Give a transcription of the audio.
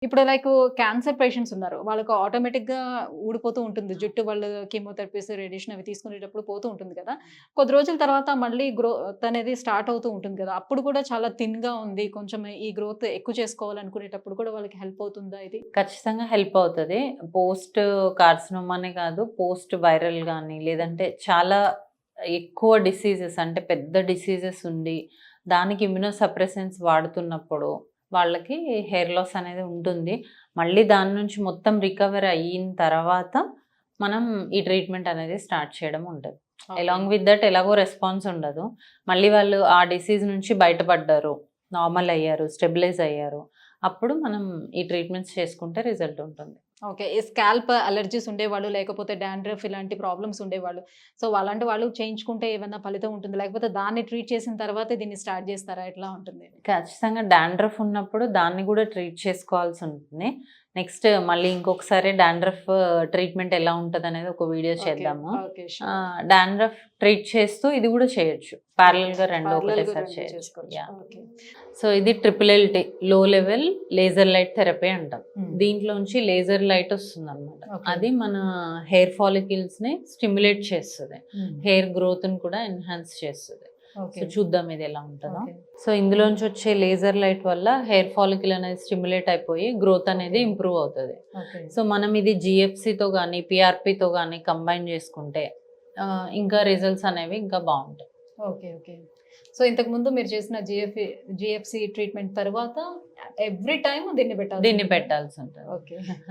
ఇప్పుడు like cancer patients ఉన్నారు. వాళ్ళకి ఆటోమేటిక్‌గా ఊడిపోతూ ఉంటుంది. జుట్టు వాళ్ళు కీమోథెరపీస్, రేడియేషన్ అవి తీసుకునేటప్పుడు పోతూ ఉంటుంది కదా! కొద్ది రోజుల తర్వాత మళ్ళీ గ్రోత్ అనేది స్టార్ట్ అవుతూ ఉంటుంది కదా! అప్పుడు కూడా చాలా థిన్‌గా ఉంది. కొంచెం ఈ గ్రోత్ ఎక్కువ చేసుకోవాలనుకునేటప్పుడు కూడా వాళ్ళకి హెల్ప్ అవుతుందా ఇది? ఖచ్చితంగా హెల్ప్ అవుతది. పోస్ట్ కార్సినోమానే కాదు, పోస్ట్ వైరల్ గాని, లేదంటే చాలా ఎక్కువ డిసీజెస్ అంటే పెద్ద డిసీజెస్ ఉండి, దానికి ఇమ్యునో సప్రెసెంట్స్ వాడుతున్నప్పుడు వాళ్ళకి హెయిర్ లాస్ అనేది ఉంటుంది. మళ్ళీ దాని నుంచి మొత్తం రికవర్ అయిన తర్వాత మనం ఈ ట్రీట్మెంట్ అనేది స్టార్ట్ చేయడం ఉంటది. ఓకే. అలాంగ్ విత్ దట్ ఎలాగో రెస్పాన్స్ ఉండదు. మళ్ళీ వాళ్ళు ఆ డిసీజ్ నుంచి బయటపడ్డారు, నార్మల్ అయ్యారు, స్టెబిలైజ్ అయ్యారు. అప్పుడు మనం ఈ ట్రీట్మెంట్స్ చేసుకుంటే రిజల్ట్ ఉంటుంది. ఓకే. ఈ స్కాల్ప్ అలర్జీస్ ఉండేవాళ్ళు, లేకపోతే డాండ్రఫ్ ఇలాంటి ప్రాబ్లమ్స్ ఉండేవాళ్ళు. సో, అలాంటి వాళ్ళు చేయించుకుంటే ఏమన్నా ఫలితం ఉంటుందా? లేకపోతే దాన్ని ట్రీట్ చేసిన తర్వాతే దీన్ని స్టార్ట్ చేస్తారా? ఎట్లా ఉంటుంది? ఖచ్చితంగా డాండ్రఫ్ ఉన్నప్పుడు దాన్ని గూడా ట్రీట్ చేసుకోవాల్సి ఉంటుంది. నెక్స్ట్ మళ్ళీ ఇంకొకసారి డాండ్రఫ్ ట్రీట్మెంట్ ఎలా ఉంటదనేది ఒక వీడియో ఓకే. చేద్దాము. ఓకే. షూర్. డాండ్రఫ్ ట్రీట్ చేస్తూ ఇది గూడా చేయొచ్చు. ప్యారలెల్‌గా 2 పారలెల్‌గా ఒకటేసారి 2 చేయొచ్చు. చేసుకోవచ్చు. యాహ్! ఓకే. సో, ఇది ట్రిపుల్ ఎల్‌టి లో లెవెల్ లేజర్ లైట్ థెరపీ అంటాం. హ్మ్. దీంట్లోంచి లేజర్ లైట్ వస్తుందనమాట. ఓకే. అది మన హెయిర్ ఫాలికల్స్‌ని స్టిమ్యులేట్ చేస్తది. హ్మ్. హెయిర్ గ్రోత్‌ని కూడా ఎన్హాన్స్ చేస్తది. ఓకే. సో, చూద్దాం ఇది ఎలా ఉంటదో. ఓకే. సో, ఇందులోంచి వచ్చే లేజర్ లైట్ వల్ల హెయిర్ ఫాలికల్ అనేది స్టిమ్యులేట్ అయిపోయి గ్రోత్ అనేది ఓకే. ఇంప్రూవ్ అవుతది. ఓకే. సో, మనం ఇది జీఎఫ్‌సితో గాని, పీఆర్‌పీతో గాని కంబైన్ చేసుకుంటే ఇంకా రిజల్ట్స్ అనేవి ఇంకా బావుంటాయి. ఓకే. ఓకే. సో, ఇంతకుముందు మీరు చేసిన జీఎఫ్‌సి ట్రీట్మెంట్ తర్వాత ఎవ్రీ టైమ్ దీన్ని దీన్ని పెట్టాల్సుంటుందా? పెట్టాల్సుంటది. ఓకే.